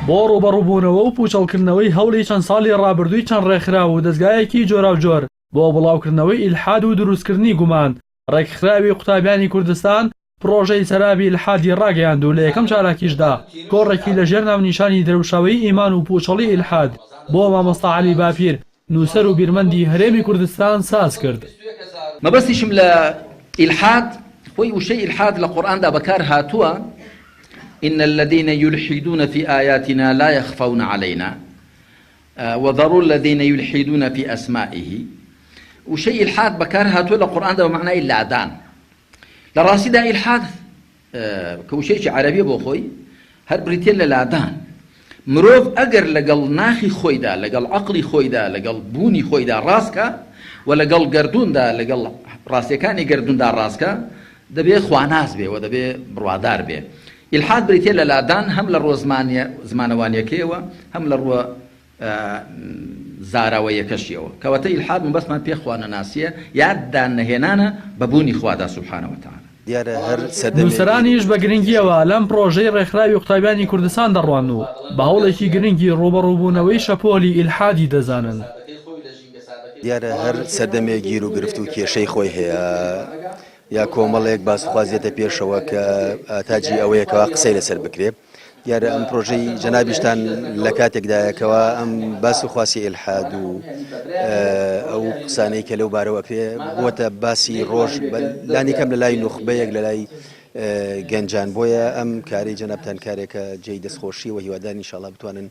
بۆ ڕوبەڕووبونەوە و پوچەڵكردنەوەی هەوڵی چەندساڵی ڕابردووی چەند ڕێكخراو و ودەزگایەكی جۆراوجۆر بۆ بڵاوكردنەوەی ئیلحاد و دروستكردنی گومان رێكخراوی قوتابیانی کوردستان پڕۆژەی سەرابی ئیلحادی ڕاگەیاند و لەیەكەم چالاكیشدا كۆڕێكی لەژێر ناونیشانی دروشەوەی ئیمان و پوچەڵی ئیلحاد بۆ مامۆستا عەلی باپیر نووسەر و بیرمەندی هەرێمی کوردستان ساز کرد. مەبەستیشم لە ئیلحاد خۆی وشەی ئیلحاد لە قورئاندا بەکار هاتووە. إن الذين يلحدون في آياتنا لا يخفون علينا وذروا الذين يلحدون في أسمائه. وشيء إلحاد بكار هاتوا القرآن ده ومعناه اللعدان لراسي ده إلحاد كوشيء عربي بوخوي هر بريتين للعدان مروف أجر لقل ناخي خوي ده لقل عقلي خوي ده لقل بوني خوي ده راسكا ولقل قردون ده لقل راسكاني قردون ده راسكا ده بيه خواناس بيه وده بيه بروادار بيه. إلحاد بريتين للعدان هم لرو زمانوانيا كيوا هم لرو زاراوەیەکەشیەوە کەواتە ئیلحاد من بەسمان پێ خوانە ناسیە یاددان نەهێنانە بەبوونی خوادا سوبحانەوە وتعالە. نووسەرانیش بە گرنگیەوە لەم پڕۆژەی ڕێكخراوی قوتابیانی کوردستان دەڕوان و بە هەوڵێکی گرنگی ڕوبەڕووبونەوەی شەپۆلی ئیلحادی دەزانن. دیارە هەر سەردەمێک گیر و گرفت و کێشەی خۆی هەیە یا کۆمەڵێک باسخوازیێتە پێشەوە کە تاجی ئەوەیەکەوە قسەی لەسەر بکرێ. دیارە ئەم پڕۆژەی جەنابیشتان لە کاتێکدایەکەوە ئەم باس و خواسی ئیلحاد و ئەو قسانەی کە لەو بارەوەکرێ بووەتە باسی ڕۆژ لانی کەم لە لای نوخبەیەک لە لای گەنجان بۆیە ئەم کارەی جەنابتان کارێکە جێی دەستخۆشی و هیواداری ئینشاڵڵا بتوانن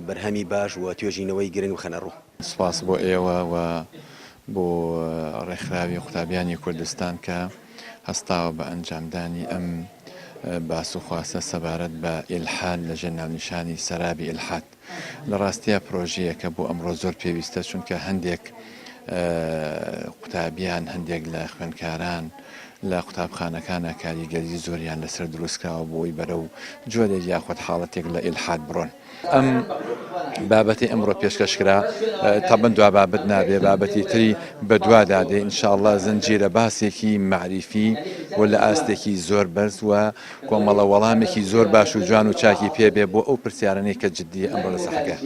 بەرهەمی باش و توێژینەوەی گرنگ بخەنە ڕوو. سپاس بۆ ئێوە و بۆ ڕێكخراوی قوتابیانی کوردستان کە هەستاوە بە ئەنجامدانی ئەم باس و خواستە سەبارەت بە ئیلحاد لەژێر ناونیشانی سەرابی ئیلحاد. لە ڕاستیە پرۆژەیەکە بۆ ئەمڕۆ زۆر پێویستە چونکە هەندێک قوتابیان هەندێک لە خوێندکاران لە قوتابخانەکانە کاریگەری زۆریان لەسەر دروستکراوە بۆی بەرە و جۆرێک یاخود حاڵەتێک لە ئیلحاد بڕۆن. ئەم بابەتی ئەمڕۆ پێشکەشکرا تەبەن دوا بابەت نابێ بابەتی تری بە دوادادێ ئینشاءڵڵا زنجیرە باسێکی معریفی و لە ئاستێکی زۆر بەرز و کۆمەڵە وەڵامێکی زۆر باش و جوان و چاکی پێبێ بۆ ئەو پرسیارانەی کە جددی ئەمڕۆ لە سەحەکە.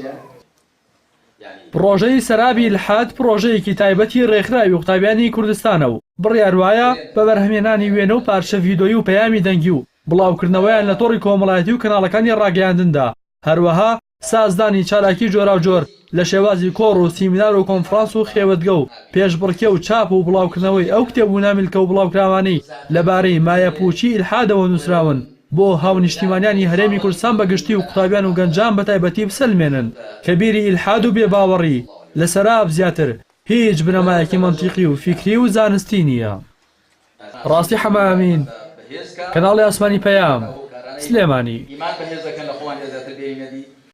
پڕۆژەی سەرابی ئیلحاد پڕۆژەیەکی تایبەتی ڕێكخراوی قوتابیانی کوردستانە و بڕیاروایە بە بەرهەمێنانی وێنە و پارچە ڤیدۆیی و پەیامی دەنگی و بڵاوكردنەوەیان لە تۆڕی کۆمەڵایەتی و کەناڵەکانی ڕاگەیاندندا هەروەها سازدانی چالاکی جۆراوجۆر لە شێوازی کۆڕ و سیمینار و کۆنفرانس و خێوەتگە و پێشبڕکێ و چاپ و بڵاوکردنەوەی ئەو کتێبوو نامیلکە و بڵاوکراوانەی لەبارەی مایەپوچی ئیلحادەوە نووسراون بۆ هاونیشتیمانیانی هەرێمی کوردستان بەگشتی و قوتابیان و گەنجان بەتایبەتی بسەلمێنن کە بیری ئیلحاد و بێباوەڕی لە سەراب زیاتر هیچ بنەمایەکی منتیقی و فیکری و زانستی نییە. ڕاستی حەمامین کەناڵی ئاسمانی پەیام سلێمانی.